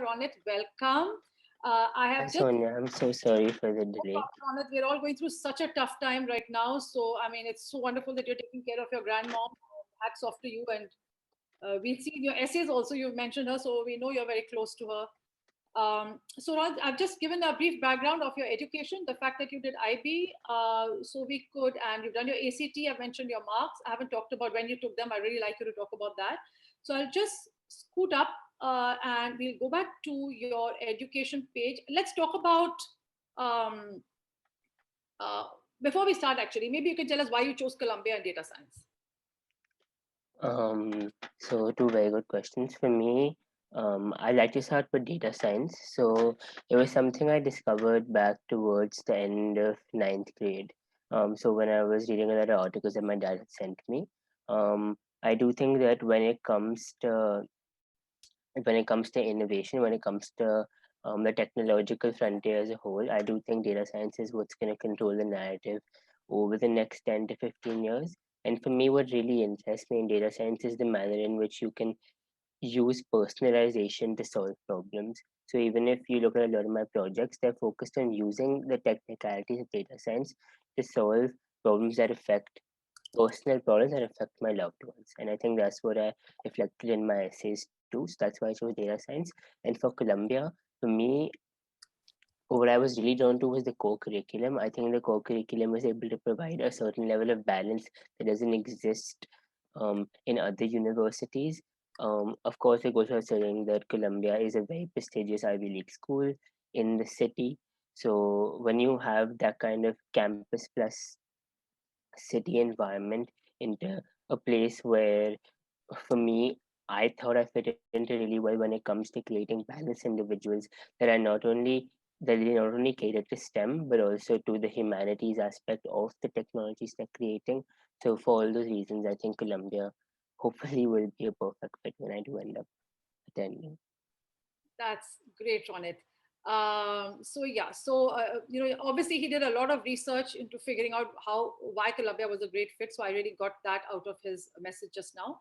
Ronit, welcome. I Hi have just Sonia, I'm so sorry for the delay. Ronit, we're all going through such a tough time right now. So, I mean, it's so wonderful that you're taking care of your grandmom. Hats off to you. And we'll see in your essays also, you've mentioned her. So, we know you're very close to her. So, Ronit, I've just given a brief background of your education, the fact that you did IB. So, we could, and you've done your ACT. I've mentioned your marks. I haven't talked about when you took them. I really like you to talk about that. So, I'll just scoot up and we'll go back to your education page. Let's talk about um, uh, before we start, actually, maybe you can tell us why you chose Colombia and data science. So two very good questions for me. I like to start with data science. So it was something I discovered back towards the end of ninth grade. So when I was reading a lot of articles that my dad had sent me, I do think that when it comes to innovation, when it comes to the technological frontier as a whole, I do think data science is what's going to control the narrative over the next 10 to 15 years. And for me, what really interests me in data science is the manner in which you can use personalization to solve problems. So even if you look at a lot of my projects, they're focused on using the technicalities of data science to solve problems that affect personal problems that affect my loved ones. And I think that's what I reflected in my essays too. So that's why I chose data science. And for Colombia, for me, what I was really drawn to was the core curriculum. I think the core curriculum was able to provide a certain level of balance that doesn't exist in other universities. Of course, it goes without saying that Columbia is a very prestigious Ivy League school in the city. So when you have that kind of campus plus city environment into a place where, for me, I thought I fit into really well when it comes to creating balanced individuals that are not only that they not only cater to STEM but also to the humanities aspect of the technologies they're creating. So for all those reasons, I think Columbia hopefully will be a perfect fit when I do end up attending. That's great, Ronit. Obviously he did a lot of research into figuring out why Colombia was a great fit. So I really got that out of his message just now.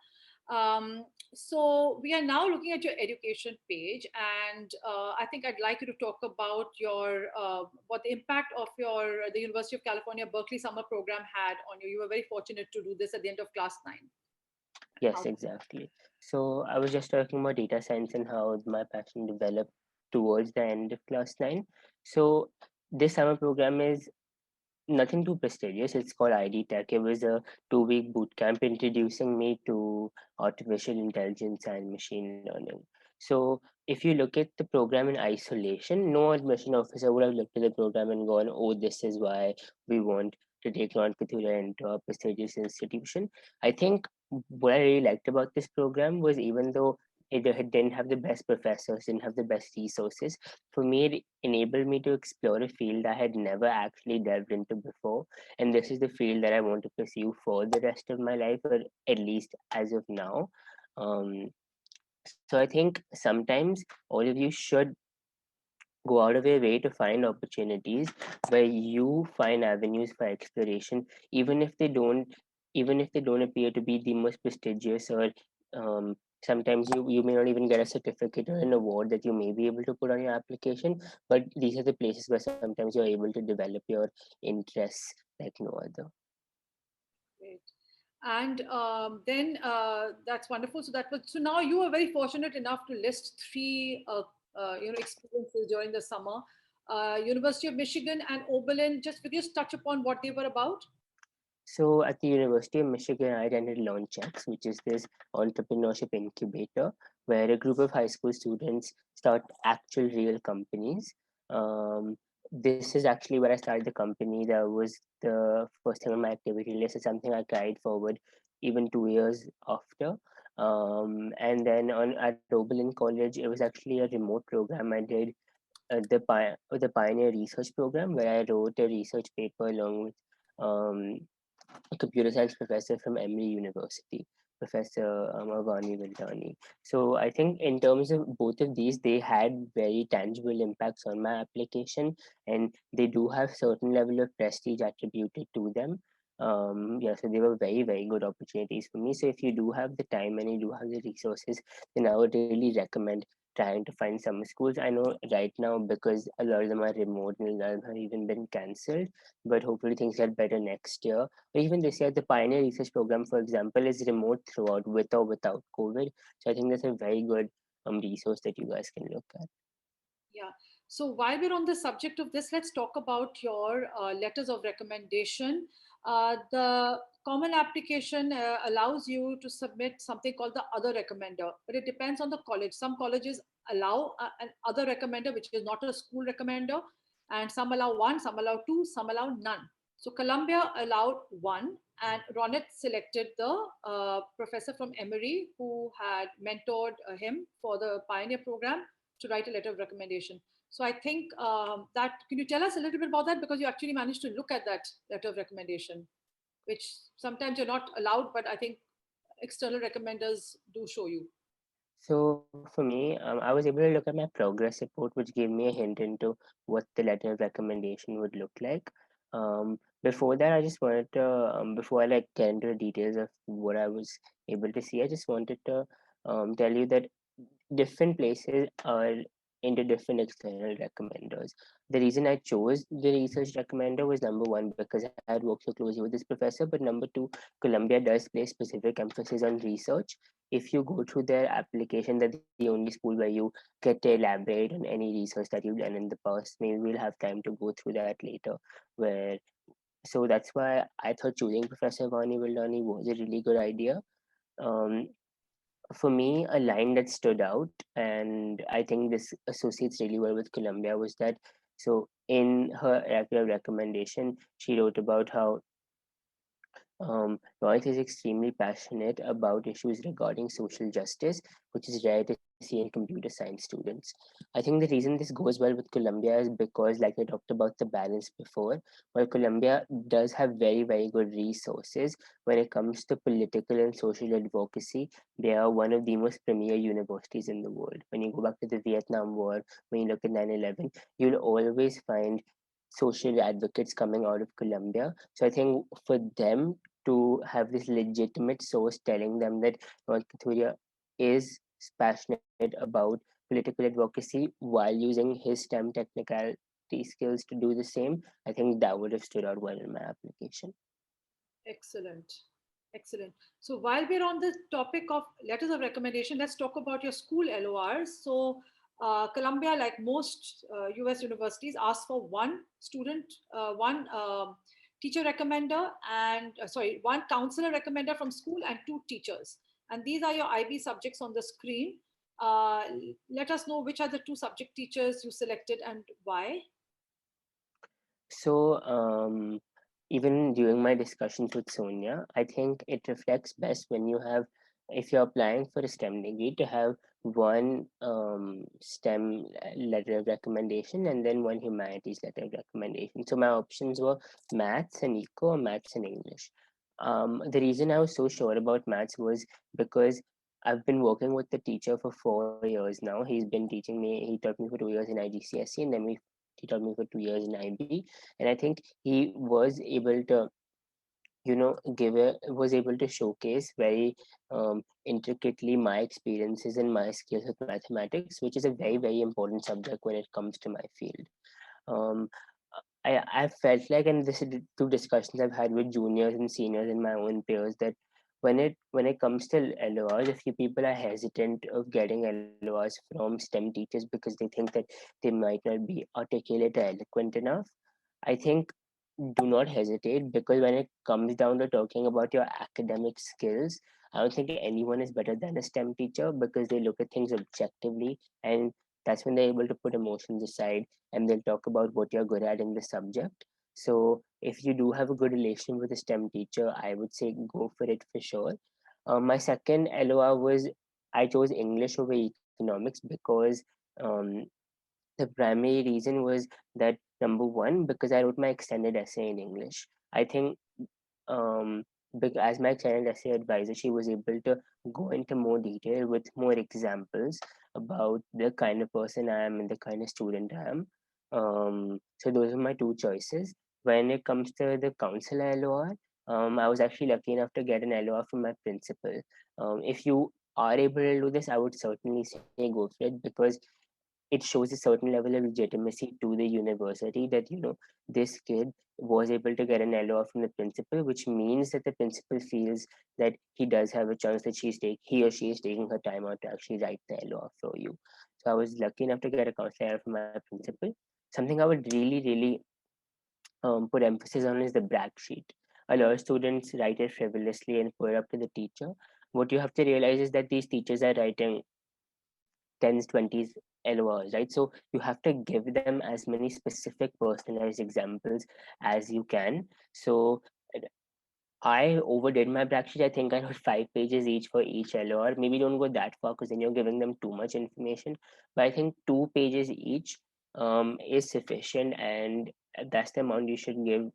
So we are now looking at your education page, and I think I'd like you to talk about your what the impact of the University of California Berkeley summer program had on you. You were very fortunate to do this at the end of class 9. Yes, exactly. So I was just talking about data science and how my passion developed towards the end of class 9. So this summer program is nothing too prestigious. It's called ID Tech. It was a 2-week boot camp introducing me to artificial intelligence and machine learning. So if you look at the program in isolation, no admission officer would have looked at the program and gone, "Oh, this is why we want to take Lord Kathura into a prestigious institution." I think what I really liked about this program was, even though didn't have the best professors, didn't have the best resources, for me, it enabled me to explore a field I had never actually delved into before. And this is the field that I want to pursue for the rest of my life, or at least as of now. Um, so I think sometimes all of you should go out of your way to find opportunities where you find avenues for exploration, even if they don't appear to be the most prestigious, or sometimes you may not even get a certificate or an award that you may be able to put on your application, but these are the places where sometimes you're able to develop your interests like no other. Great. And then that's wonderful. So now you were very fortunate enough to list three experiences during the summer. University of Michigan and Oberlin. Just could you just touch upon what they were about? So at the University of Michigan, I attended LaunchX, which is this entrepreneurship incubator where a group of high school students start actual real companies. This is actually where I started the company. That was the first thing on my activity list. It's something I carried forward even 2 years after. And then at Oberlin College, it was actually a remote program. I did the Pioneer Research Program, where I wrote a research paper along with um, a computer science professor from Emory University, Professor Avani Vildani. So I think in terms of both of these, they had very tangible impacts on my application, and they do have certain level of prestige attributed to them. Yeah, so they were very, very good opportunities for me. So if you do have the time and you do have the resources, then I would really recommend trying to find summer schools. I know right now because a lot of them are remote and a lot of them have even been cancelled, but hopefully things get better next year. Or even this year, the Pioneer Research Program, for example, is remote throughout with or without COVID. So I think that's a very good resource that you guys can look at. Yeah. So while we're on the subject of this, let's talk about your letters of recommendation. The common application allows you to submit something called the other recommender, but it depends on the college. Some colleges allow an other recommender, which is not a school recommender, and some allow one, some allow two, some allow none. So Columbia allowed one, and Ronit selected the professor from Emory who had mentored him for the Pioneer program to write a letter of recommendation. So I think that, can you tell us a little bit about that? Because you actually managed to look at that letter of recommendation, which sometimes you're not allowed, but I think external recommenders do show you. So for me, I was able to look at my progress report, which gave me a hint into what the letter of recommendation would look like. Before that, I just wanted to, before I like get into the details of what I was able to see, I just wanted to tell you that different places are into different external recommenders. The reason I chose the research recommender was number one, because I had worked so closely with this professor, but number two, Columbia does place specific emphasis on research. If you go through their application, they're the only school where you get to elaborate on any research that you've done in the past. Maybe we'll have time to go through that later. Where so that's why I thought choosing Professor Vani Vildani was a really good idea. Um, for me, a line that stood out, and I think this associates really well with Colombia, was that so in her recommendation, she wrote about how Rohit is extremely passionate about issues regarding social justice, which is rare to see in computer science students. I think the reason this goes well with Colombia is because, like I talked about the balance before, while Colombia does have very, very good resources when it comes to political and social advocacy, they are one of the most premier universities in the world. When you go back to the Vietnam War, when you look at 9/11, you'll always find social advocates coming out of Colombia. So I think for them to have this legitimate source telling them that North Korea is passionate about political advocacy while using his STEM technicality skills to do the same, I think that would have stood out well in my application. Excellent. Excellent. So while we're on the topic of letters of recommendation, let's talk about your school LORs. So Columbia, like most US universities, asks for one student, one teacher recommender, and sorry, one counselor recommender from school and two teachers. And these are your IB subjects on the screen. Uh, Let us know which are the two subject teachers you selected and why. So, even during my discussions with Sonia, I think it reflects best when you have, if you're applying for a STEM degree, to have one STEM letter of recommendation and then one humanities letter of recommendation. So my options were maths and eco, or maths and English. The reason I was so sure about maths was because I've been working with the teacher for 4 years now. He's been teaching me. He taught me for 2 years in IGCSE, and then he taught me for 2 years in IB, and I think he was able to was able to showcase very intricately my experiences and my skills with mathematics, which is a very, very important subject when it comes to my field. um, I felt like, and this is through discussions I've had with juniors and seniors and my own peers, that when it comes to LORs, a few people are hesitant of getting LORs from STEM teachers because they think that they might not be articulate or eloquent enough. I think do not hesitate, because when it comes down to talking about your academic skills, I don't think anyone is better than a STEM teacher, because they look at things objectively, and that's when they're able to put emotions aside and they'll talk about what you're good at in the subject. So if you do have a good relation with a STEM teacher, I would say go for it for sure. My second LOR was, I chose English over economics because um, the primary reason was that, number one, because I wrote my extended essay in English. I think as my extended essay advisor, she was able to go into more detail with more examples about the kind of person I am and the kind of student I am. So those are my two choices. When it comes to the council LOR, I was actually lucky enough to get an LOR from my principal. If you are able to do this, I would certainly say go for it, because it shows a certain level of legitimacy to the university that, this kid was able to get an LOR from the principal, which means that the principal feels that he does have a chance that he or she is taking her time out to actually write the LOR for you. So I was lucky enough to get a counselor from my principal. Something I would really put emphasis on is the brag sheet. A lot of students write it frivolously and put it up to the teacher. What you have to realize is that these teachers are writing 10s, 20s LORs, right? So you have to give them as many specific personalized examples as you can. So I overdid my brag sheet. I think I wrote 5 pages each for each LOR. Maybe don't go that far because then you're giving them too much information. But I think 2 pages each is sufficient, and that's the amount you should give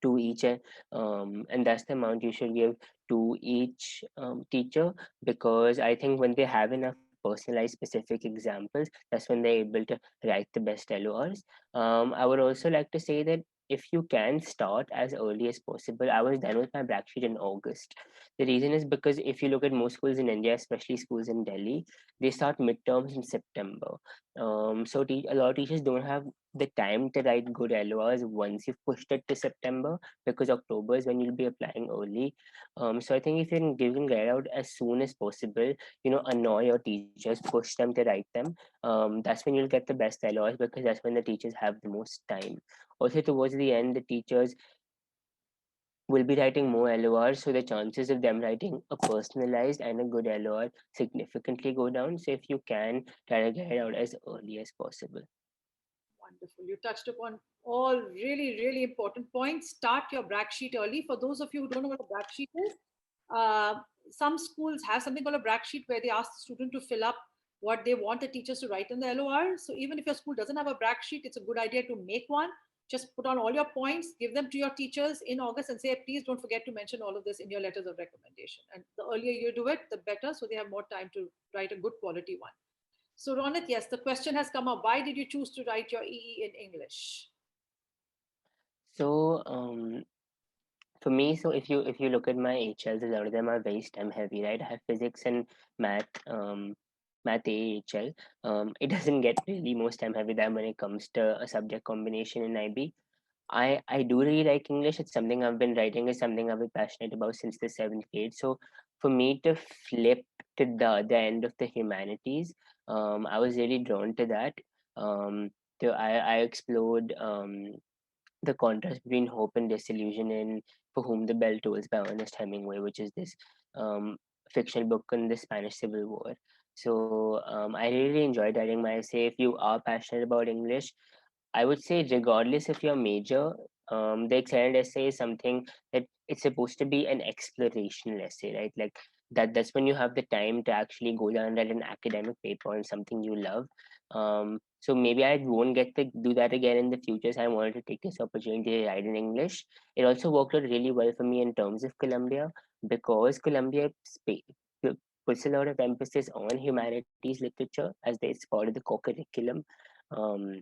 to each and that's the amount you should give to each teacher, because I think when they have enough personalized specific examples, that's when they're able to write the best LORs. I would also like to say that if you can start as early as possible. I was done with my brag sheet in August. The reason is because if you look at most schools in India, especially schools in Delhi, they start midterms in September. So a lot of teachers don't have the time to write good LORs once you've pushed it to September, because October is when you'll be applying early. So I think if you can get out as soon as possible, annoy your teachers, push them to write them. That's when you'll get the best LORs, because that's when the teachers have the most time. Also, towards the end, the teachers will be writing more LORs, so the chances of them writing a personalized and a good LOR significantly go down. So if you can, try to get it out as early as possible. Wonderful. You touched upon all really, really important points. Start your brag sheet early. For those of you who don't know what a brag sheet is, uh, some schools have something called a brag sheet where they ask the student to fill up what they want the teachers to write in the LOR. So even if your school doesn't have a brag sheet, it's a good idea to make one. Just put on all your points, give them to your teachers in August, and say, please don't forget to mention all of this in your letters of recommendation. And the earlier you do it, the better, so they have more time to write a good quality one. So, Ronit, yes, the question has come up. Why did you choose to write your EE in English? So for me, so if you look at my HLs, a lot of them are very STEM heavy, right? I have physics and math, math A HL. It doesn't get really more STEM heavy than when it comes to a subject combination in IB. I do really like English. It's something I've been writing. It's something I've been passionate about since the seventh grade. So for me to flip to the end of the humanities, I was really drawn to that. Um, I explored the contrast between hope and disillusion in For Whom the Bell Tolls by Ernest Hemingway, which is this um, fictional book on the Spanish Civil War. So I really enjoyed writing my essay. If you are passionate about English, I would say, regardless of your major, the excellent essay is something that it's supposed to be an explorational essay, right? Like that's when you have the time to actually go down and write an academic paper on something you love. So maybe I won't get to do that again in the future. So I wanted to take this opportunity to write in English. It also worked out really well for me in terms of Columbia, because Columbia puts a lot of emphasis on humanities literature as it's part of the core curriculum. Um,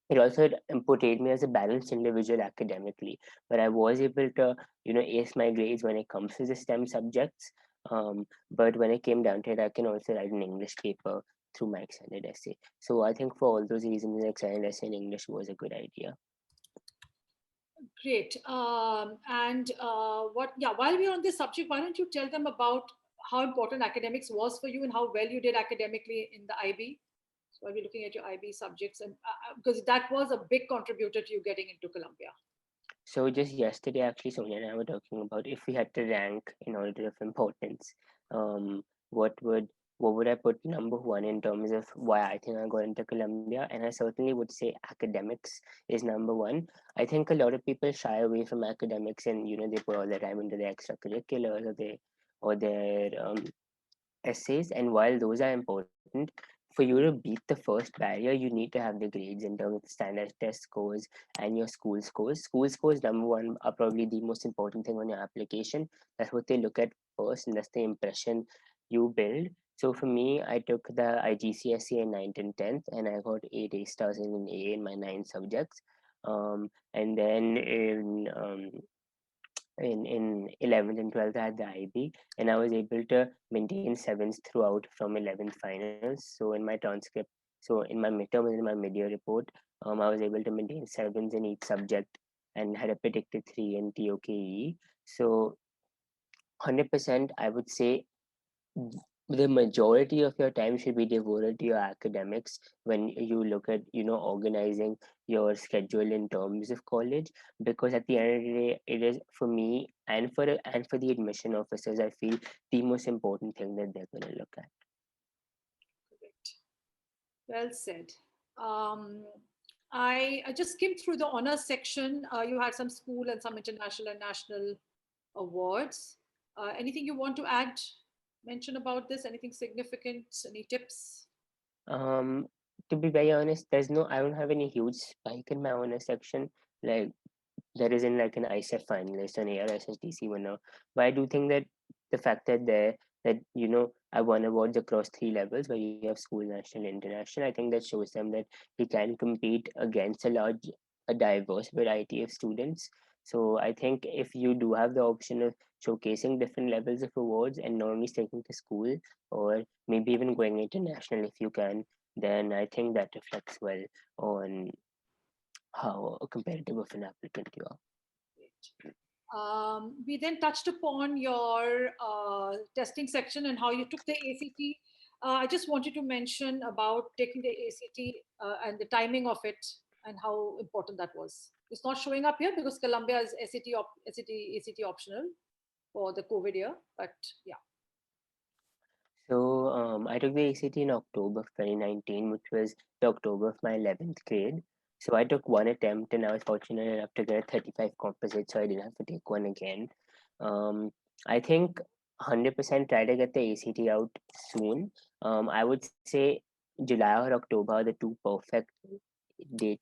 it also portrayed me as a balanced individual academically, where I was able to, ace my grades when it comes to the STEM subjects. But when it came down to it, I can also write an English paper through my extended essay. So I think for all those reasons, an extended essay in English was a good idea. Great. And what? Yeah. While we're on this subject, why don't you tell them about how important academics was for you and how well you did academically in the IB? So I'll be looking at your IB subjects, and because that was a big contributor to you getting into Columbia. So just yesterday, actually, Sonia and I were talking about if we had to rank in order of importance, um, what would what would I put number one in terms of why I think I got into Columbia? And I certainly would say academics is number one. I think a lot of people shy away from academics, and they put all their time into their extracurriculars or their essays. And while those are important, for you to beat the first barrier, you need to have the grades in terms of standard test scores and your school scores. School scores, number one, are probably the most important thing on your application. That's what they look at first, and that's the impression you build. So for me, I took the IGCSE in 9th and 10th, and I got 8 A stars and an A in my 9 subjects. And then in in 11th and 12th I had the IB, and I was able to maintain sevens throughout from 11th finals. So in my transcript, so in my midterm and in my mid-year report, I was able to maintain sevens in each subject and had a predicted 3 in TOKE. So 100% I would say the majority of your time should be devoted to your academics when you look at organizing your schedule in terms of college, because at the end of the day it is for me and for the admission officers, I feel the most important thing that they're going to look at. Correct. Well said. Um, I just skimmed through the honors section. You had some school and some international and national awards. Anything you want to add, mention about this? Anything significant? Any tips? um to be very honest, I don't have any huge spike in my honor section. Like, there isn't like an ISEF finalist, an ARSSDC winner. But I do think that the fact that I won awards across three levels where you have school, national, international, I think that shows them that he can compete against a diverse variety of students. So I think if you do have the option of showcasing different levels of awards and not only sticking to school, or maybe even going international if you can, then I think that reflects well on how competitive of an applicant you are. We then touched upon your testing section and how you took the ACT. I just wanted to mention about taking the ACT and the timing of it and how important that was. It's not showing up here because Colombia is ACT optional for the COVID year, but yeah. So I took the ACT in October of 2019, which was the October of my 11th grade. So I took one attempt and I was fortunate enough to get a 35 composite, so I didn't have to take one again. Um, I think 100% try to get the ACT out soon. I would say July or October are the two perfect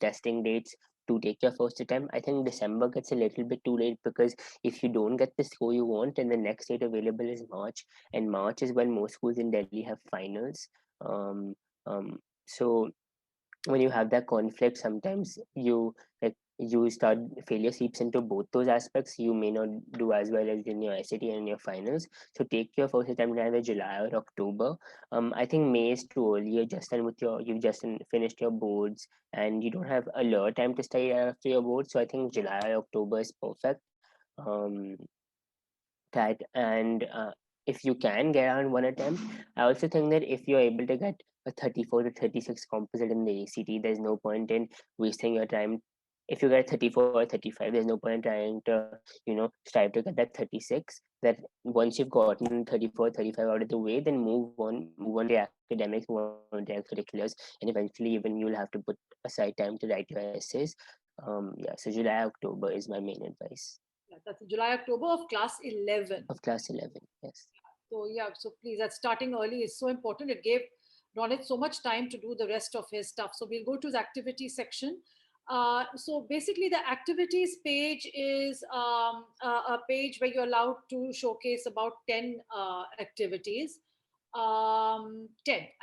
testing dates to take your first attempt. I think December gets a little bit too late because if you don't get the score you want, and the next date available is March, and March is when most schools in Delhi have finals. Um, so when you have that conflict, sometimes you start failure seeps into both those aspects. You may not do as well as in your SAT and your finals. So take your first attempt in either July or October. I think May is too early. You've just finished your boards and you don't have a lot of time to study after your boards. So I think July or October is perfect. Um, that and If you can get on one attempt, I also think that if you're able to get a 34 to 36 composite in the ACT, there's no point in wasting your time. If you get 34 or 35, there's no point trying to strive to get that 36. That once you've gotten 34 35 out of the way, then move on to your academics, move on to your extracurriculars, and eventually even you'll have to put aside time to write your essays. Yeah, so July October is my main advice. Yeah, that's July, October of class 11. Of class 11, yes. So yeah, so please, that starting early is so important. It gave Ronit so much time to do the rest of his stuff. So we'll go to the activity section. So basically, the activities page is a page where you're allowed to showcase about 10 activities. 10.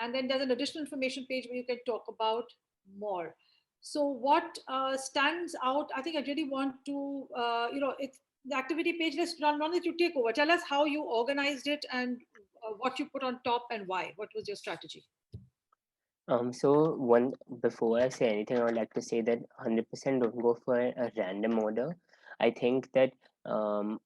And then there's an additional information page where you can talk about more. So what stands out, I think I really want to, it's the activity page. Let's run it, you take over. Tell us how you organized it and what you put on top and why. What was your strategy? So one before I say anything, I would like to say that 100% don't go for a random order. I think that um,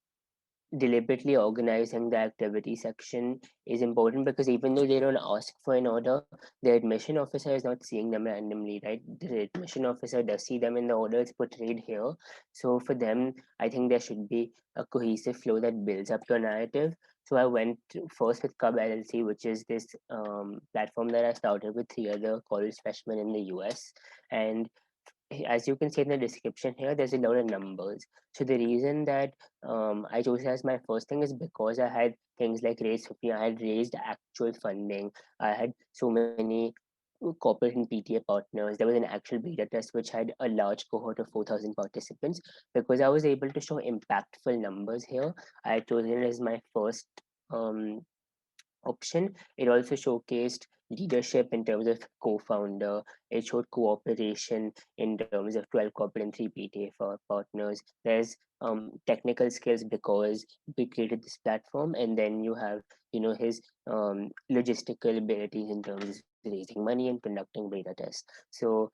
deliberately organizing the activity section is important, because even though they don't ask for an order, the admission officer is not seeing them randomly, right? The admission officer does see them in the order it's portrayed here. So for them, I think there should be a cohesive flow that builds up your narrative. So I went first with Cub LLC, which is this platform that I started with three other college freshmen in the US. And as you can see in the description here, there's a lot of numbers. So the reason that I chose it as my first thing is because I had things like raise 50, I had raised actual funding, I had so many corporate and PTA partners. There was an actual beta test which had a large cohort of 4,000 participants. Because I was able to show impactful numbers here, I chose it as my first um, option. It also showcased leadership in terms of co-founder. It showed cooperation in terms of 12 corporate and 3 PTA for partners. There's technical skills because we created this platform, and then you have his logistical abilities in terms of raising money and conducting beta tests. So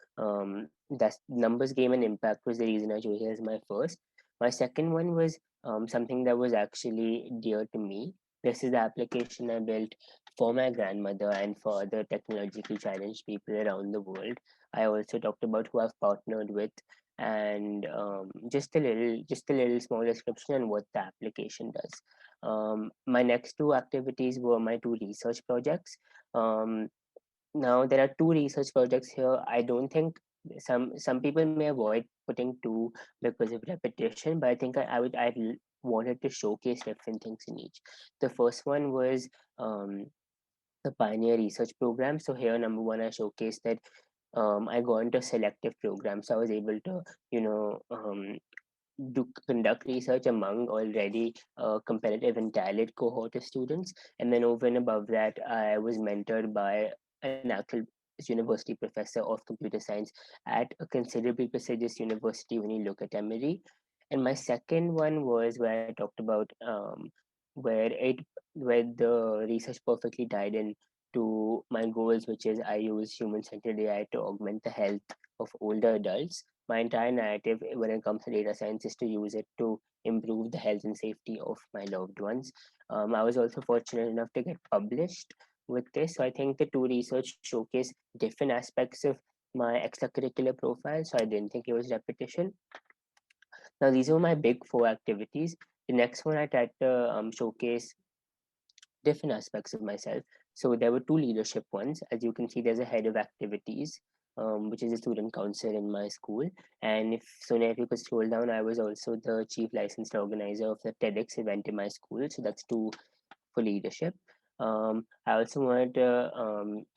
that's numbers, game, and impact was the reason I chose it as my first. My second one was something that was actually dear to me. This is the application I built for my grandmother and for other technologically challenged people around the world. I also talked about who I've partnered with, and just a little small description on what the application does. My next two activities were my two research projects. Um, Now there are two research projects here. I don't think some people may avoid putting two because of repetition, but I think I wanted to showcase different things in each. The first one was the Pioneer Research Program. So here, number one, I showcased that I got into selective programs. So I was able to, do conduct research among already competitive and talented cohort of students. And then over and above that, I was mentored by an actual university professor of computer science at a considerably prestigious university when you look at Emory. And my second one was where I talked about where it where the research perfectly tied in to my goals, which is I use human-centered AI to augment the health of older adults. My entire narrative when it comes to data science is to use it to improve the health and safety of my loved ones. I was also fortunate enough to get published with this. So I think the two research showcase different aspects of my extracurricular profile. So I didn't think it was repetition. Now, these were my big four activities. The next one I tried to showcase different aspects of myself. So there were two leadership ones. As you can see, there's a head of activities, which is a student council in my school. And if Sonia, if you could scroll down, I was also the chief licensed organizer of the TEDx event in my school. So that's two for leadership. I also wanted to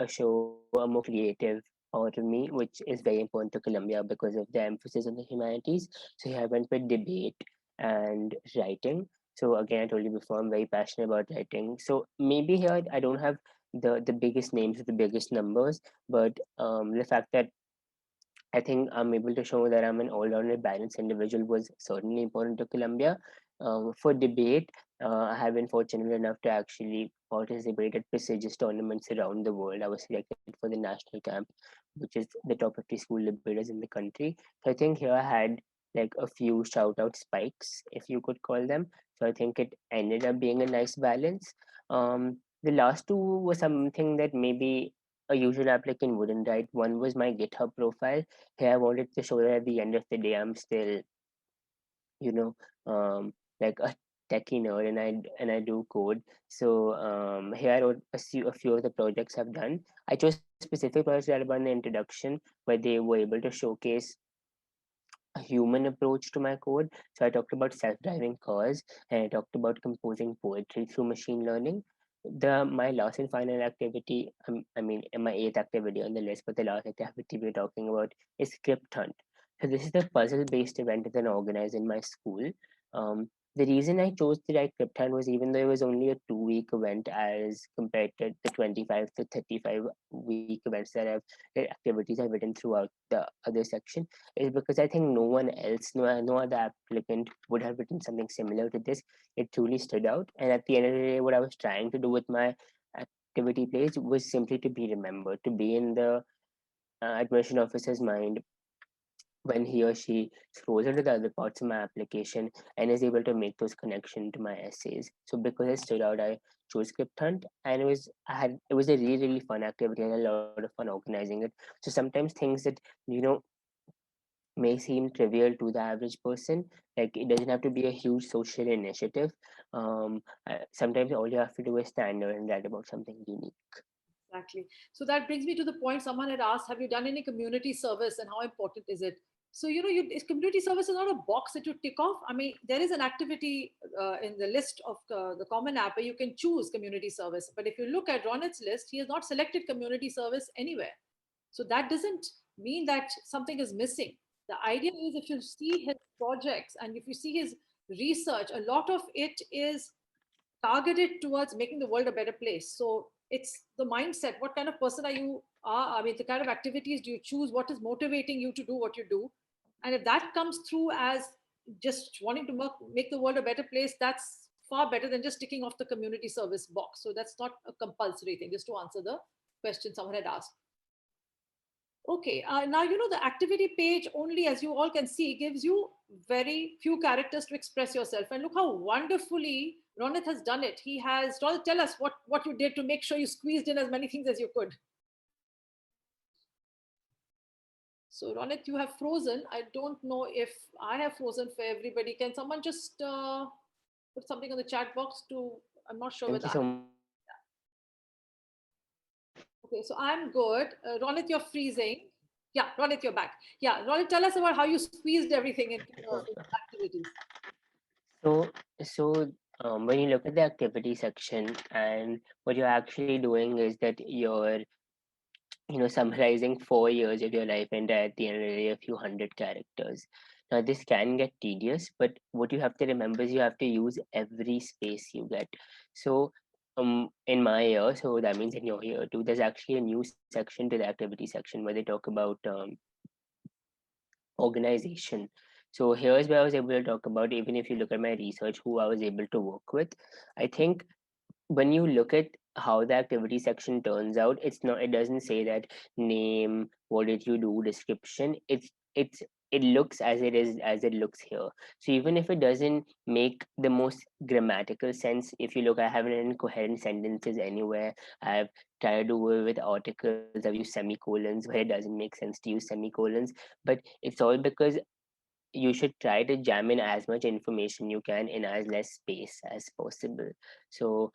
show a more creative part of me, which is very important to Colombia because of the emphasis on the humanities. So here I went with debate and writing. So again, I told you before, I'm very passionate about writing. So maybe here I don't have the biggest names with the biggest numbers, but the fact that I think I'm able to show that I'm an all-rounded balanced individual was certainly important to Colombia. For debate, I have been fortunate enough to actually participate at prestigious tournaments around the world. I was selected for the national camp, which is the top 50 school debaters in the country. So I think here I had like a few shout out spikes, if you could call them. So I think it ended up being a nice balance. The last two was something that maybe a usual applicant wouldn't write. One was my GitHub profile. Here I wanted to show that at the end of the day, I'm still, you know, like a techie nerd, and I do code. So here I wrote a few of the projects I've done. I chose specific projects that about the introduction where they were able to showcase a human approach to my code. So I talked about self-driving cars, and I talked about composing poetry through machine learning. The my last and final activity, I mean, my eighth activity on the list, but the last activity we're talking about is Script Hunt. So this is the puzzle-based event that I organized in my school. The reason I chose to write Script Hunt was even though it was only a 2 week event as compared to the 25 to 35 week events that activities I've written throughout the other section is because I think no one else, no other applicant would have written something similar to this. It truly stood out. And at the end of the day, what I was trying to do with my activity page was simply to be remembered, to be in the admission officer's mind when he or she scrolls into the other parts of my application and is able to make those connections to my essays. So because it stood out, I chose Script Hunt, and it was a really fun activity and a lot of fun organizing it. So sometimes things that may seem trivial to the average person. Like it doesn't have to be a huge social initiative. Sometimes all you have to do is stand there and write about something unique. Exactly. So that brings me to the point someone had asked, have you done any community service and how important is it? So, community service is not a box that you tick off. I mean, there is an activity in the list of the Common App where you can choose community service. But if you look at Ronit's list, he has not selected community service anywhere. So that doesn't mean that something is missing. The idea is if you see his projects and if you see his research, a lot of it is targeted towards making the world a better place. So it's the mindset. What kind of person are you? I mean, the kind of activities do you choose? What is motivating you to do what you do? And if that comes through as just wanting to make the world a better place, that's far better than just ticking off the community service box. So that's not a compulsory thing. Just to answer the question someone had asked. Okay, now the activity page only, as you all can see, gives you very few characters to express yourself. And look how wonderfully Ronit has done it. He has, Ronit, tell us what you did to make sure you squeezed in as many things as you could. So, Ronit, you have frozen. I don't know if I have frozen for everybody. Can someone just put something on the chat box to, I'm not sure Thank whether you I'm, so much. okay, so I'm good. Ronit, you're freezing. Yeah, Ronit, you're back. Yeah, Ronit, tell us about how you squeezed everything into activities. So, so when you look at the activity section, and what you're actually doing is that you're, summarizing 4 years of your life and at the end of the day, a few hundred characters. Now, this can get tedious, but what you have to remember is you have to use every space you get. So, in my year, so that means in your year too, there's actually a new section to the activity section where they talk about organization. So here's where I was able to talk about, even if you look at my research, who I was able to work with. I think when you look at how the activity section turns out, it doesn't say that name, what did you do, description. It looks as it is, as it looks here. So even if it doesn't make the most grammatical sense, if you look, I haven't incoherent sentences anywhere. I've tried to do it with articles, I've used semicolons where it doesn't make sense to use semicolons. But it's all because you should try to jam in as much information you can in as less space as possible. So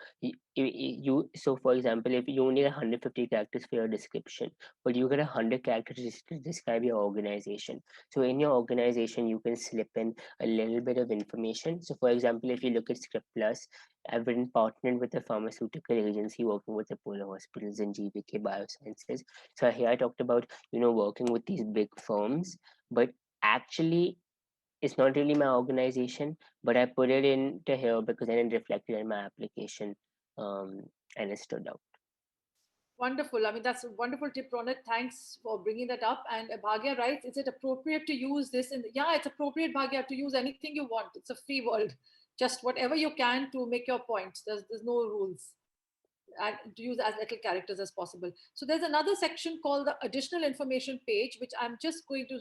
so for example, if you only need 150 characters for your description, but you get 100 characters to describe your organization. So in your organization you can slip in a little bit of information. So for example, if you look at Script Plus, I've been partnered with a pharmaceutical agency working with Apollo Hospitals and GVK Biosciences. So here I talked about, working with these big firms, but actually it's not really my organization, but I put it into here because then it reflected in my application, um, and it stood out. Wonderful. I mean, that's a wonderful tip, Ronit. Thanks for bringing that up. And Bhagya writes, is it appropriate to use this? Yeah, it's appropriate, Bhagya, to use anything you want. It's a free world. Just whatever you can to make your point. There's no rules. And to use as little characters as possible. So there's another section called the additional information page, which I'm just going to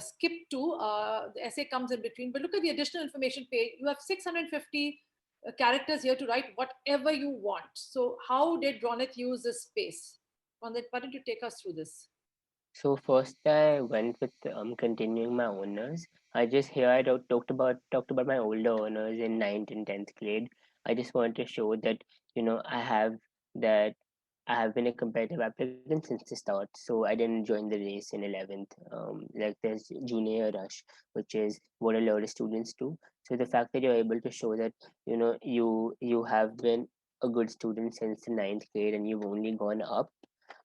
skip to. The essay comes in between. But look at the additional information page. You have 650 characters here to write whatever you want. So how did Ronit use this space? Ronit, why don't you take us through this? So first I went with continuing my honors. I just here I talked about my older honors in ninth and 10th grade. I just wanted to show that that I have been a competitive applicant since the start. So I didn't join the race in 11th. Like there's junior rush, which is what a lot of students do. So the fact that you're able to show that you have been a good student since the ninth grade and you've only gone up,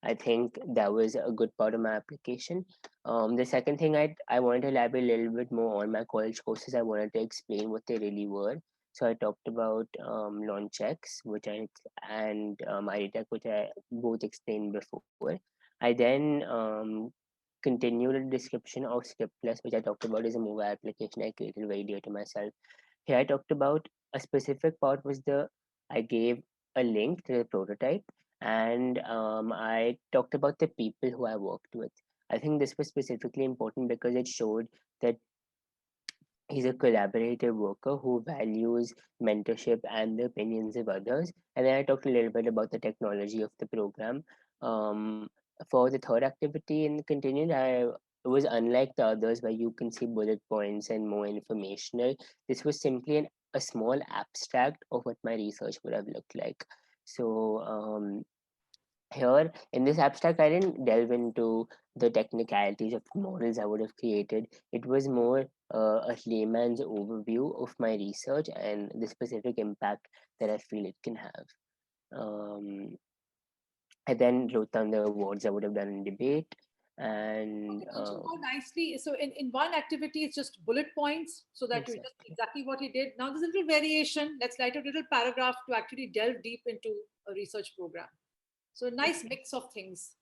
I think that was a good part of my application. The second thing I wanted to elaborate a little bit more on my college courses. I wanted to explain what they really were. So I talked about launch X, and IDTech, which I both explained before. I then continued a description of Script Plus, which I talked about as a mobile application I created very dear to myself. Here I talked about a specific part was I gave a link to the prototype, and I talked about the people who I worked with. I think this was specifically important because it showed that he's a collaborative worker who values mentorship and the opinions of others. And then I talked a little bit about the technology of the program. Um, for the third activity in continued, it was unlike the others where you can see bullet points and more informational. This was simply a small abstract of what my research would have looked like. So here in this abstract, I didn't delve into the technicalities of the models I would have created. It was more a layman's overview of my research and the specific impact that I feel it can have. um, I then wrote down the awards I would have done in debate. And Okay, don't you go nicely? So in one activity, it's just bullet points so that you just exactly. exactly what he did. Now there's a little variation. Let's write a little paragraph to actually delve deep into a research program. So a nice Okay. mix of things.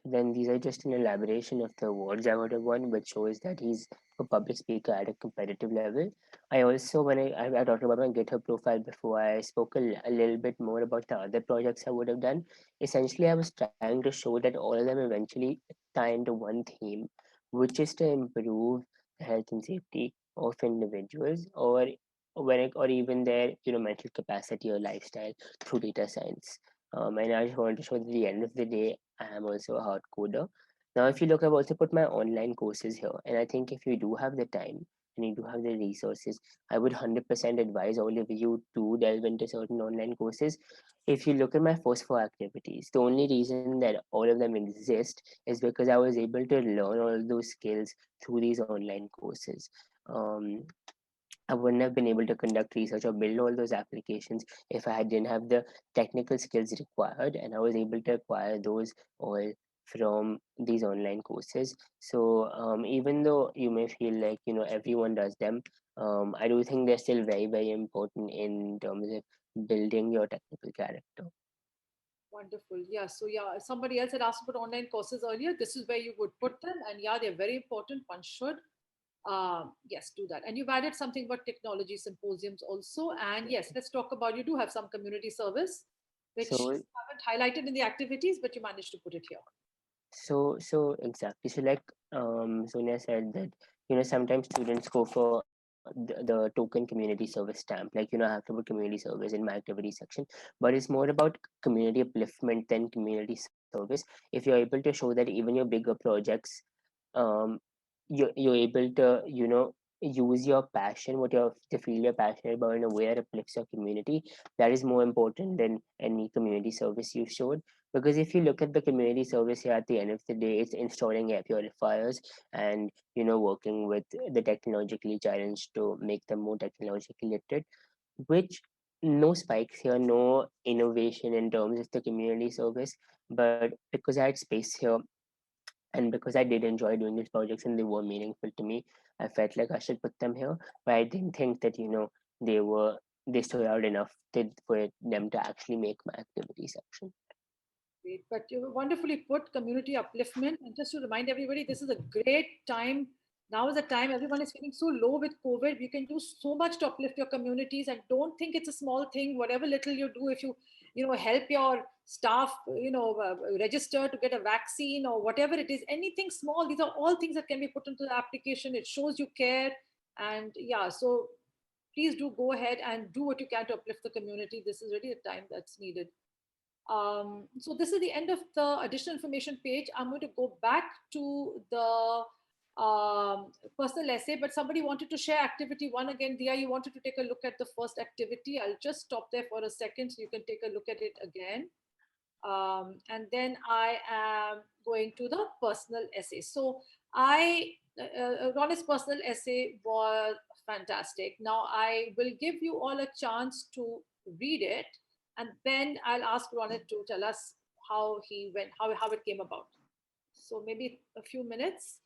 So then these are just an elaboration of the awards I would have won, which shows that he's a public speaker at a competitive level. I also, when I talked about my GitHub profile before, I spoke a little bit more about the other projects I would have done. Essentially, I was trying to show that all of them eventually tie into one theme, which is to improve the health and safety of individuals, or even their mental capacity or lifestyle through data science. And I just wanted to show that at the end of the day, I am also a hard coder. Now, if you look, I've also put my online courses here. And I think if you do have the time and you do have the resources, I would 100% advise all of you to delve into certain online courses. If you look at my first four activities, the only reason that all of them exist is because I was able to learn all of those skills through these online courses. Um, I wouldn't have been able to conduct research or build all those applications if I didn't have the technical skills required, and I was able to acquire those all from these online courses. So even though you may feel like everyone does them, I do think they're still very important in terms of building your technical character. Wonderful. Yeah. So yeah, somebody else had asked about online courses earlier. This is where you would put them, and yeah, they're very important. One should, yes, do that. And you've added something about technology symposiums also. And yes, let's talk about. You do have some community service, which So you haven't highlighted in the activities, but you managed to put it here. so exactly. So like Sonia said that sometimes students go for the token community service stamp, like I have to put community service in my activity section, but it's more about community upliftment than community service. If you're able to show that even your bigger projects, um you're able to use your passion, what you're to feel you're passionate about in a way that uplifts your community, that is more important than any community service you showed. Because if you look at the community service here, at the end of the day, it's installing air purifiers and working with the technologically challenged to make them more technologically literate, which no spikes here, no innovation in terms of the community service. But because I had space here and because I did enjoy doing these projects and they were meaningful to me, I felt like I should put them here. But I didn't think that they stood out enough for them to actually make my activity section. Great. But you wonderfully put community upliftment. And just to remind everybody, this is a great time. Now is the time everyone is feeling so low with COVID. You can do so much to uplift your communities, and don't think it's a small thing. Whatever little you do, if you help your staff, register to get a vaccine or whatever it is, anything small. These are all things that can be put into the application. It shows you care, and yeah. So please do go ahead and do what you can to uplift the community. This is really a time that's needed. So this is the end of the additional information page. I'm going to go back to the personal essay, but somebody wanted to share activity one again. Dia, you wanted to take a look at the first activity. I'll just stop there for a second so you can take a look at it again. And then I am going to the personal essay. So Ron's personal essay was fantastic. Now I will give you all a chance to read it, and then I'll ask Ronit to tell us how he went, how it came about. So maybe a few minutes.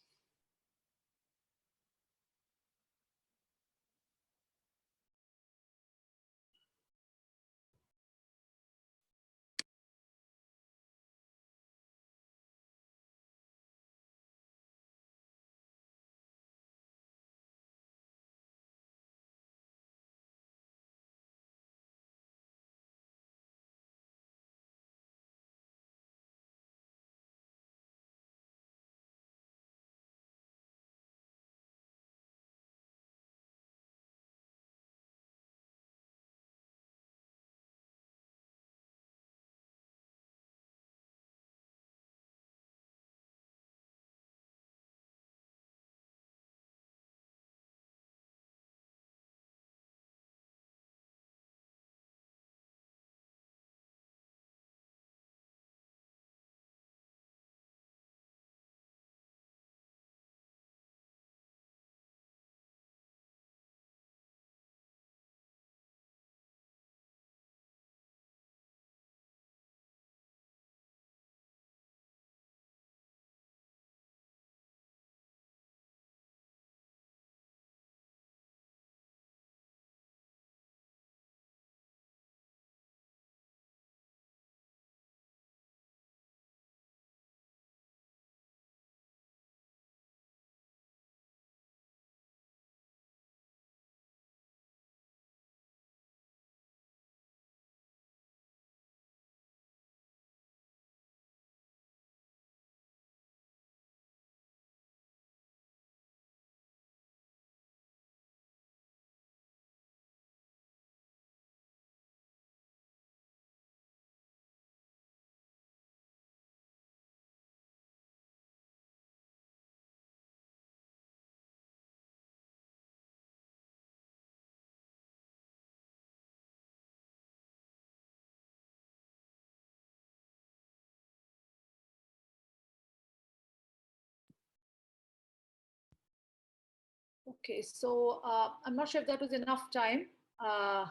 Okay, so I'm not sure if that was enough time uh,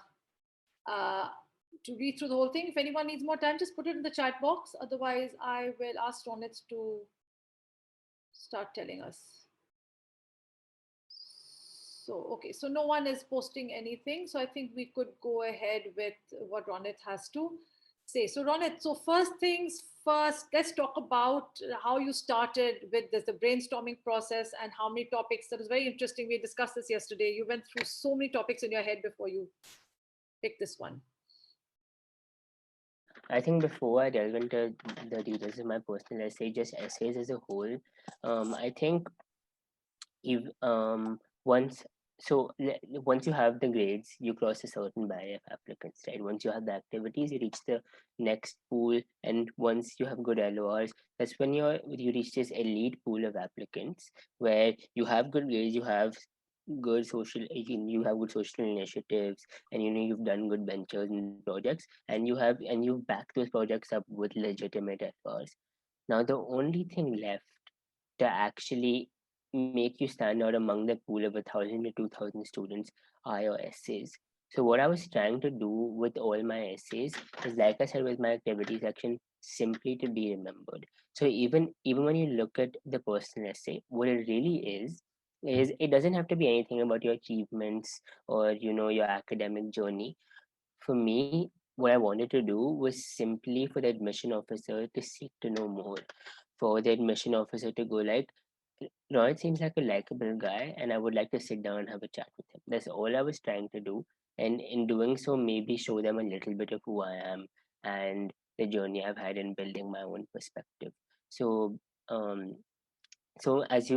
uh, to read through the whole thing. If anyone needs more time, just put it in the chat box. Otherwise, I will ask Ronit to start telling us. So, okay, so no one is posting anything. So I think we could go ahead with what Ronit has to say. So, Ronit, so first things first, let's talk about how you started with this, the brainstorming process and how many topics. That was very interesting. We discussed this yesterday. You went through so many topics in your head before you picked this one. I think before I delve into the details of my personal essay, just essays as a whole, I think if once once you have the grades, you cross a certain barrier of applicants, right? Once you have the activities, you reach the next pool, and once you have good LORs, that's when you reach this elite pool of applicants where you have good grades, you have good social, you have good social initiatives, and you've done good ventures and projects, and you've backed those projects up with legitimate efforts. Now the only thing left to actually make you stand out among the pool of 1,000 to 2,000 students are your essays. So what I was trying to do with all my essays is, like I said, with my activity section, simply to be remembered. So even when you look at the personal essay, what it really is it doesn't have to be anything about your achievements or your academic journey. For me, what I wanted to do was simply for the admission officer to seek to know more, for the admission officer to go like, Rohit seems like a likable guy, and I would like to sit down and have a chat with him. That's all I was trying to do. And in doing so, maybe show them a little bit of who I am and the journey I've had in building my own perspective. So, um, as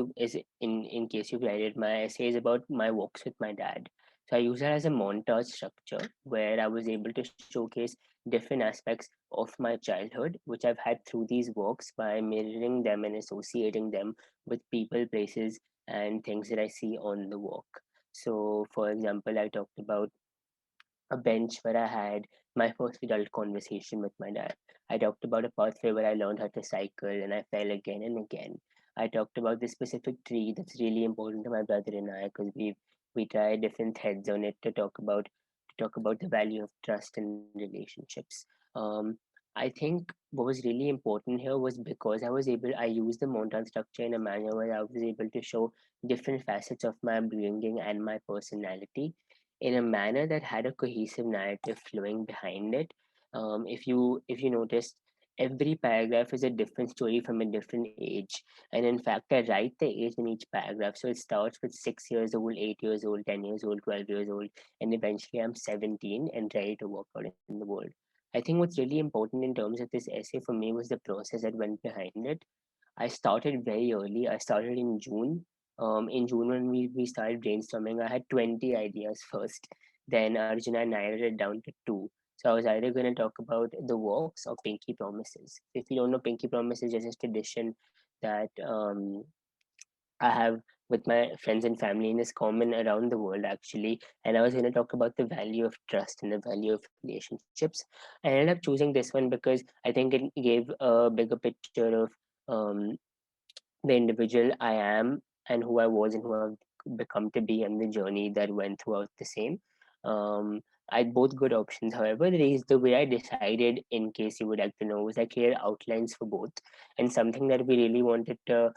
in case you've read it, my essay is about my walks with my dad. So I use that as a montage structure where I was able to showcase different aspects of my childhood, which I've had through these walks by mirroring them and associating them with people, places, and things that I see on the walk. So, for example, I talked about a bench where I had my first adult conversation with my dad. I talked about a pathway where I learned how to cycle and I fell again and again. I talked about this specific tree that's really important to my brother and I, because we tried different heads on it to talk about the value of trust and relationships. I think what was really important here was because I used the montage structure in a manner where I was able to show different facets of my upbringing and my personality in a manner that had a cohesive narrative flowing behind it. If you noticed, every paragraph is a different story from a different age, and in fact, I write the age in each paragraph. So it starts with 6 years old, 8 years old, 10 years old, 12 years old, and eventually I'm 17 and ready to walk out in the world. I think what's really important in terms of this essay for me was the process that went behind it. I started very early. I started in June. In June, when we started brainstorming, I had 20 ideas first. Then Arjun and narrowed it down to two. So I was either going to talk about the walks or Pinky Promises. If you don't know, Pinky Promises is just a tradition that I have with my friends and family, and is common around the world actually. And I was going to talk about the value of trust and the value of relationships. I ended up choosing this one because I think it gave a bigger picture of um, the individual I am and who I was and who I've become to be, and the journey that went throughout the same. Um, I had both good options. However, the way I decided, in case you would like to know, was I created outlines for both. And something that we really wanted to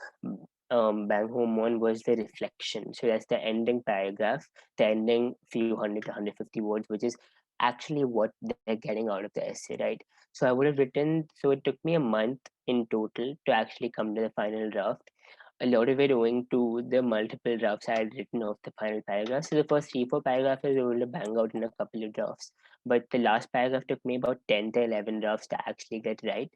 bang home on was the reflection. So that's the ending paragraph, the ending few hundred to 150 words, which is actually what they're getting out of the essay, right? So I would have written, so it took me a month in total to actually come to the final draft. A lot of it owing to the multiple drafts I had written of the final paragraph. So the first 3, 4 paragraphs I was able to bang out in a couple of drafts. But the last paragraph took me about 10 to 11 drafts to actually get right.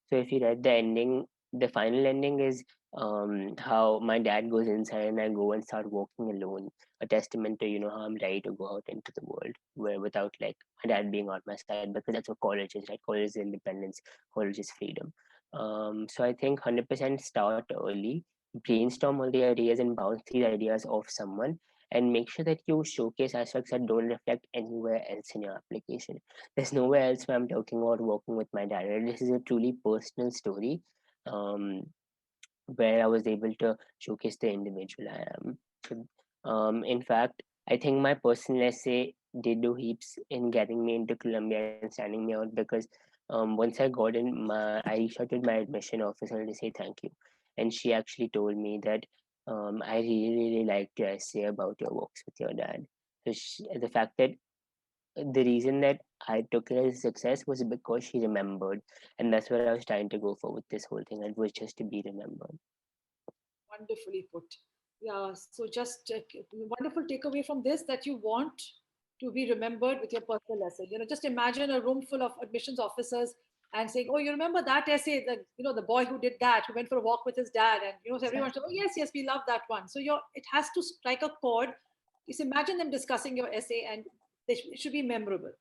So if you read the ending, the final ending is how my dad goes inside and I go and start walking alone. A testament to how I'm ready to go out into the world where without like my dad being on my side, because that's what college is, right? College is independence, college is freedom. So I think 100% start early, brainstorm all the ideas and bounce these ideas off someone, and make sure that you showcase aspects that don't reflect anywhere else in your application. There's nowhere else where I'm talking about working with my dad. Right? This is a truly personal story, um, where I was able to showcase the individual I am. So In fact, I think my personal essay did do heaps in getting me into Columbia and standing me out because once I got in, I shouted my admission officer to say thank you, and she actually told me that I really liked your essay about your walks with your dad. So the fact that the reason that I took it as a success was because she remembered, and that's what I was trying to go for with this whole thing. It was just to be remembered. Wonderfully put. Yeah, so just wonderful takeaway from this, that you want to be remembered with your personal essay. Just imagine a room full of admissions officers and saying, "Oh, you remember that essay? The boy who did that, who went for a walk with his dad," and so everyone said, Exactly. "Oh, yes, yes, we love that one." So it has to strike a chord. Just imagine them discussing your essay, and it should be memorable,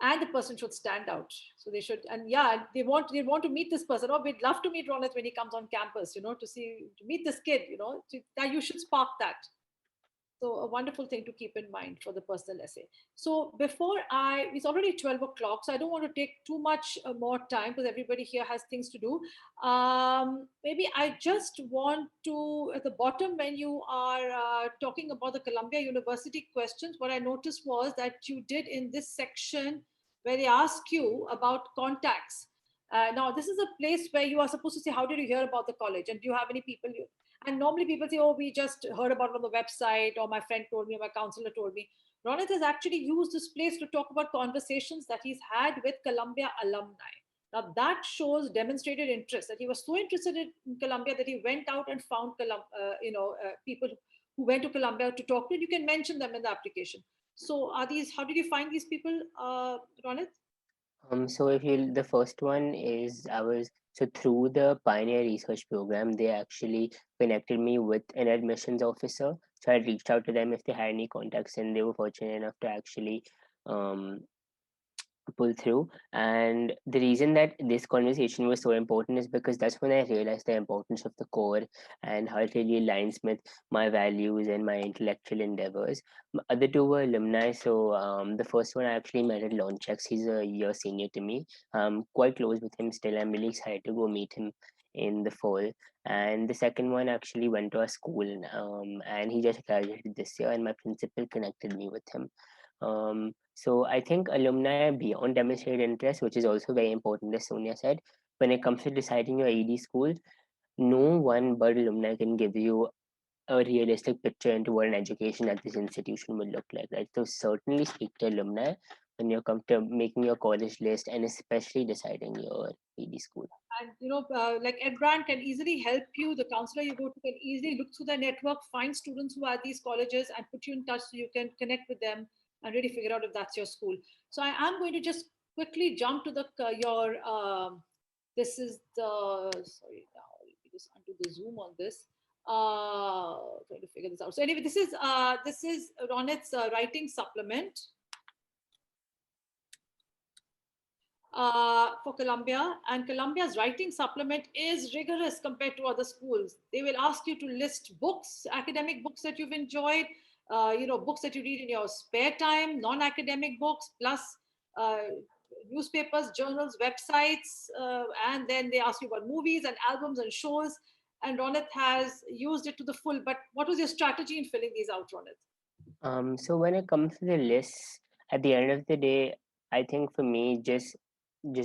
and the person should stand out. So they should, and yeah, they want to meet this person. Oh, we'd love to meet Ronit when he comes on campus, to meet this kid, that you should spark that. So a wonderful thing to keep in mind for the personal essay. So it's already 12 o'clock, so I don't want to take too much more time because everybody here has things to do. Maybe I just want to, at the bottom, when you are talking about the Columbia University questions, what I noticed was that you did in this section where they ask you about contacts. Now, this is a place where you are supposed to say, how did you hear about the college? And do you have any people and normally people say, oh, we just heard about it on the website, or my friend told me, or my counselor told me. Ronit has actually used this place to talk about conversations that he's had with Columbia alumni. Now, that shows demonstrated interest, that he was so interested in Columbia that he went out and found people who went to Columbia to talk to. You can mention them in the application. So, how did you find these people, Ronit? So if you, the first one is I was so through the Pioneer Research Program, they actually connected me with an admissions officer. So I reached out to them if they had any contacts, and they were fortunate enough to actually um, pull through. And the reason that this conversation was so important is because that's when I realized the importance of the core and how it really aligns with my values and my intellectual endeavors. Other two were alumni. So the first one I actually met at Launchex. He's a year senior to me. I'm quite close with him still. I'm really excited to go meet him in the fall. And the second one actually went to a school, and he just graduated this year, and my principal connected me with him. So I think alumni beyond demonstrated interest, which is also very important, as Sonia said, when it comes to deciding your ED school, no one but alumni can give you a realistic picture into what an education at this institution will look like, right? So certainly speak to alumni when you come to making your college list and especially deciding your ED school. And like Ed Brand can easily help you. The counselor you go to can easily look through the network, find students who are at these colleges, and put you in touch so you can connect with them and really figure out if that's your school. So I am going to just quickly jump to the your. This is the sorry. Now let me just undo the zoom on this. Trying to figure this out. So anyway, this is Ronit's writing supplement for Columbia, and Columbia's writing supplement is rigorous compared to other schools. They will ask you to list books, academic books that you've enjoyed, books that you read in your spare time, non-academic books, plus uh, newspapers, journals, websites, and then they ask you about movies and albums and shows. And Ronit has used it to the full. But what was your strategy in filling these out, Ronit? So when it comes to the lists, at the end of the day, I think for me, just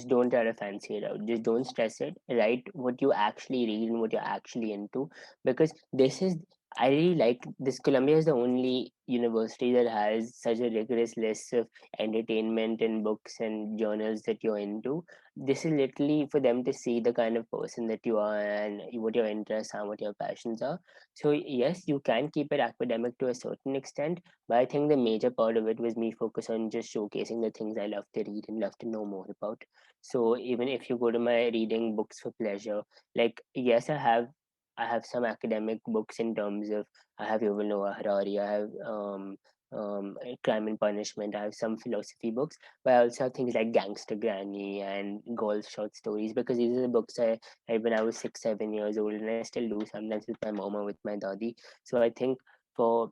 don't try to fancy it out. Just don't stress it. Write what you actually read and what you're actually into, because this is, I really like this. Columbia is the only university that has such a rigorous list of entertainment and books and journals that you're into. This is literally for them to see the kind of person that you are and what your interests are, what your passions are. So yes, you can keep it academic to a certain extent, but I think the major part of it was me focus on just showcasing the things I love to read and love to know more about. So even if you go to my reading books for pleasure, like yes, I have some academic books in terms of I have Yuval Noah Harari, I have Crime and Punishment, I have some philosophy books, but I also have things like Gangster Granny and golf short stories, because these are the books I read when I was 6, 7 years old, and I still do sometimes with my mom or with my dadi. So I think for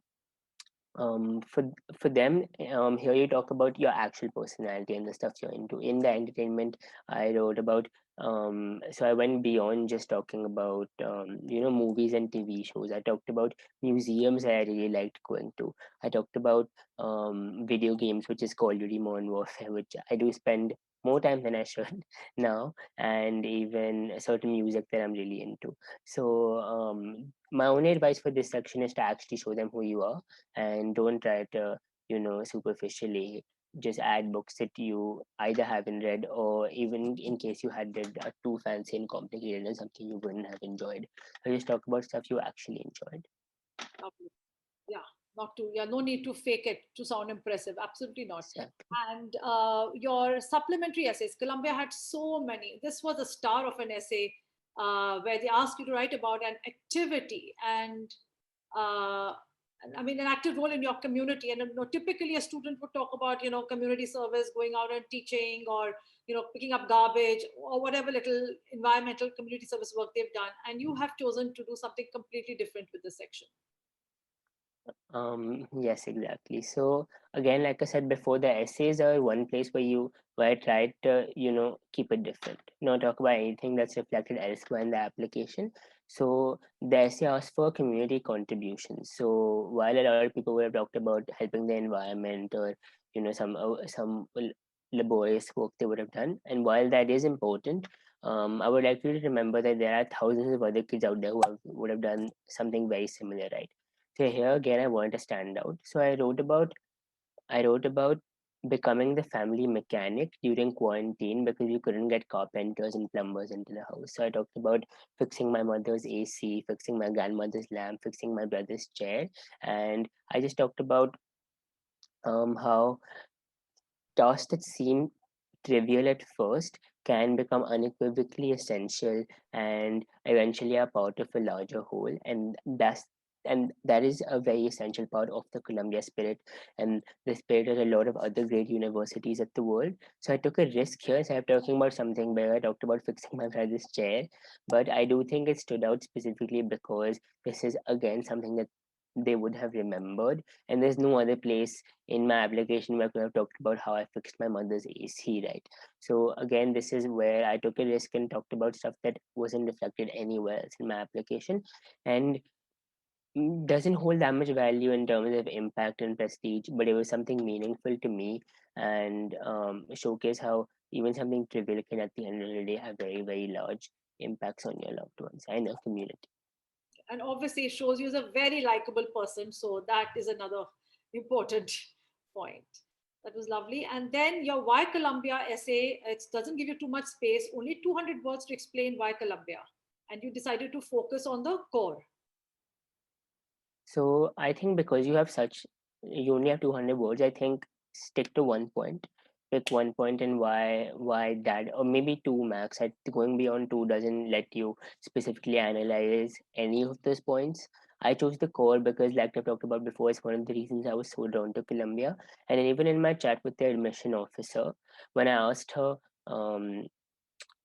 for them, here you talk about your actual personality and the stuff you're into. In the entertainment, I wrote about So I went beyond just talking about movies and TV shows. I talked about museums that I really liked going to. I talked about video games, which is Call of Duty Modern Warfare, which I do spend more time than I should now, and even certain music that I'm really into. So my only advice for this section is to actually show them who you are, and don't try to superficially just add books that you either haven't read, or even in case you had read, are too fancy and complicated and something you wouldn't have enjoyed. So just talk about stuff you actually enjoyed. Lovely. Yeah, not to, yeah, no need to fake it to sound impressive. Absolutely not. Exactly. And your supplementary essays, Columbia had so many. This was a star of an essay where they asked you to write about an activity uh, and I mean, an active role in your community. And typically a student would talk about, community service, going out and teaching, or picking up garbage, or whatever little environmental community service work they've done. And you have chosen to do something completely different with this section. Yes, exactly. So again, like I said before, the essays are one place where I tried to, keep it different. Not talk about anything that's reflected elsewhere in the application. So the essay asks for community contributions. So while a lot of people would have talked about helping the environment, or laborious work they would have done, and while that is important, I would like you to remember that there are thousands of other kids out there would have done something very similar, right? So here again, I want to stand out. So I wrote about becoming the family mechanic during quarantine because we couldn't get carpenters and plumbers into the house. So I talked about fixing my mother's AC, fixing my grandmother's lamp, fixing my brother's chair, and I just talked about how tasks that seem trivial at first can become unequivocally essential and eventually are part of a larger whole. And that is a very essential part of the Columbia spirit and the spirit of a lot of other great universities of the world. So I took a risk here. So I'm talking about something where I talked about fixing my brother's chair, but I do think it stood out specifically because this is again something that they would have remembered, and there's no other place in my application where I could have talked about how I fixed my mother's AC, right? So again, this is where I took a risk and talked about stuff that wasn't reflected anywhere else in my application, and doesn't hold that much value in terms of impact and prestige, but it was something meaningful to me, and showcase how even something trivial can at the end of the day have very, very large impacts on your loved ones and your community. And obviously, it shows you as a very likable person. So that is another important point. That was lovely. And then your Why Columbia essay, it doesn't give you too much space, only 200 words to explain why Columbia. And you decided to focus on the core. So I think because you only have 200 words, I think stick to one point. Pick one point and why that, or maybe two max. Going beyond two doesn't let you specifically analyze any of those points. I chose the core because, like I talked about before, it's one of the reasons I was so drawn to Columbia. And even in my chat with the admission officer, when I asked her, um,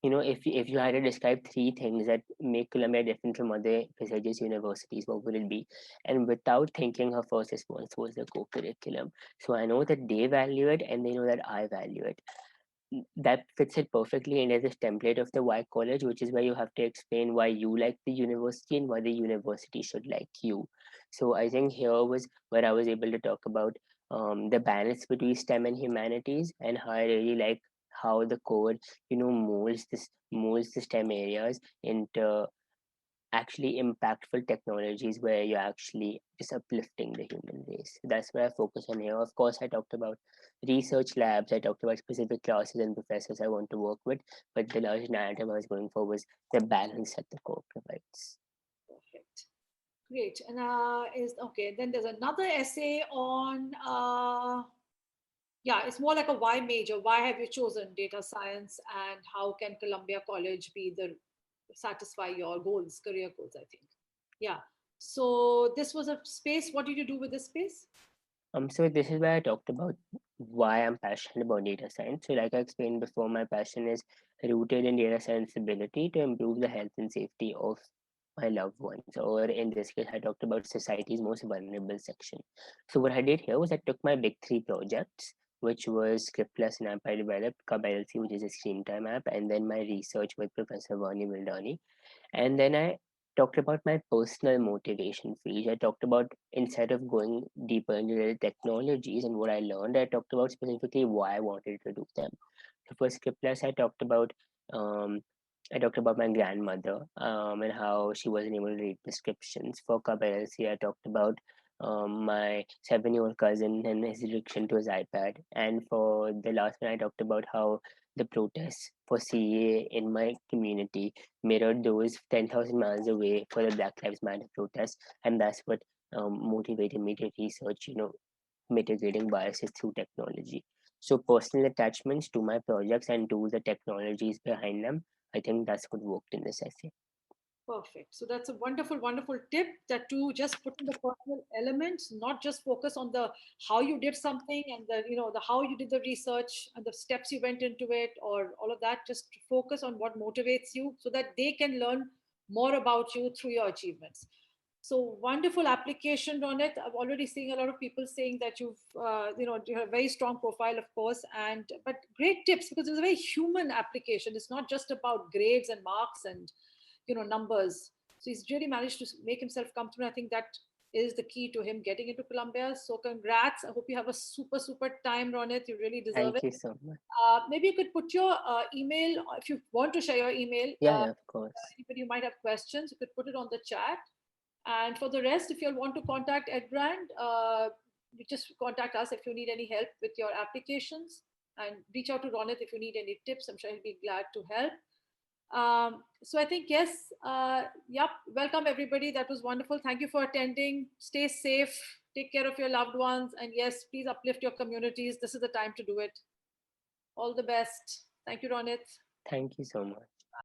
if you had to describe three things that make Columbia different from other prestigious universities, what would it be? And without thinking, her first response was the co-curriculum. So I know that they value it, and they know that I value it. That fits it perfectly into this template of the Y college, which is where you have to explain why you like the university and why the university should like you. So I think here was where I was able to talk about the balance between STEM and humanities, and how I really like how the core, molds the STEM areas into actually impactful technologies where you're actually just uplifting the human race. That's where I focus on here. Of course, I talked about research labs, I talked about specific classes and professors I want to work with, but the large narrative I was going for was the balance that the core provides. Perfect. Great. And is okay. Then there's another essay on yeah, it's more like a why major. Why have you chosen data science, and how can Columbia College be the satisfy your goals, career goals? I think. Yeah. So this was a space. What did you do with this space? So this is where I talked about why I'm passionate about data science. So like I explained before, my passion is rooted in data science ability to improve the health and safety of my loved ones. Or in this case, I talked about society's most vulnerable section. So what I did here was I took my big three projects, which was Script Plus and app I developed, Cub LC, which is a screen time app, and then my research with Professor Vani Vildani. And then I talked about my personal motivation for each. I talked about, instead of going deeper into the technologies and what I learned, I talked about specifically why I wanted to do them. So for Script Plus, um, I talked about my grandmother and how she wasn't able to read prescriptions. For Cub LC, I talked about my 7-year-old cousin and his addiction to his iPad. And for the last one, I talked about how the protests for CA in my community mirrored those 10,000 miles away for the Black Lives Matter protests. And that's what motivated me to research, mitigating biases through technology. So personal attachments to my projects and to the technologies behind them, I think that's what worked in this essay. Perfect. So that's a wonderful, wonderful tip, that to just put in the personal elements, not just focus on the how you did something and the how you did the research and the steps you went into it or all of that. Just focus on what motivates you so that they can learn more about you through your achievements. So wonderful application on it. I'm already seeing a lot of people saying that you have a very strong profile, of course, and but great tips, because it's a very human application. It's not just about grades and marks and numbers. So he's really managed to make himself come through. I think that is the key to him getting into Colombia. So congrats. I hope you have a super, super time, Ronit. You really deserve Thank it. you so much. Maybe you could put your email, if you want to share your email. Yeah, of course. Anybody who might have questions, you could put it on the chat. And for the rest, if you want to contact Edbrand, you just contact us if you need any help with your applications, and reach out to Ronit if you need any tips. I'm sure he'll be glad to help. So I think, yes, yep, welcome everybody. That was wonderful. Thank you for attending. Stay safe, take care of your loved ones, and yes, please uplift your communities. This is the time to do it. All the best. Thank you, Ronit. Thank you so much.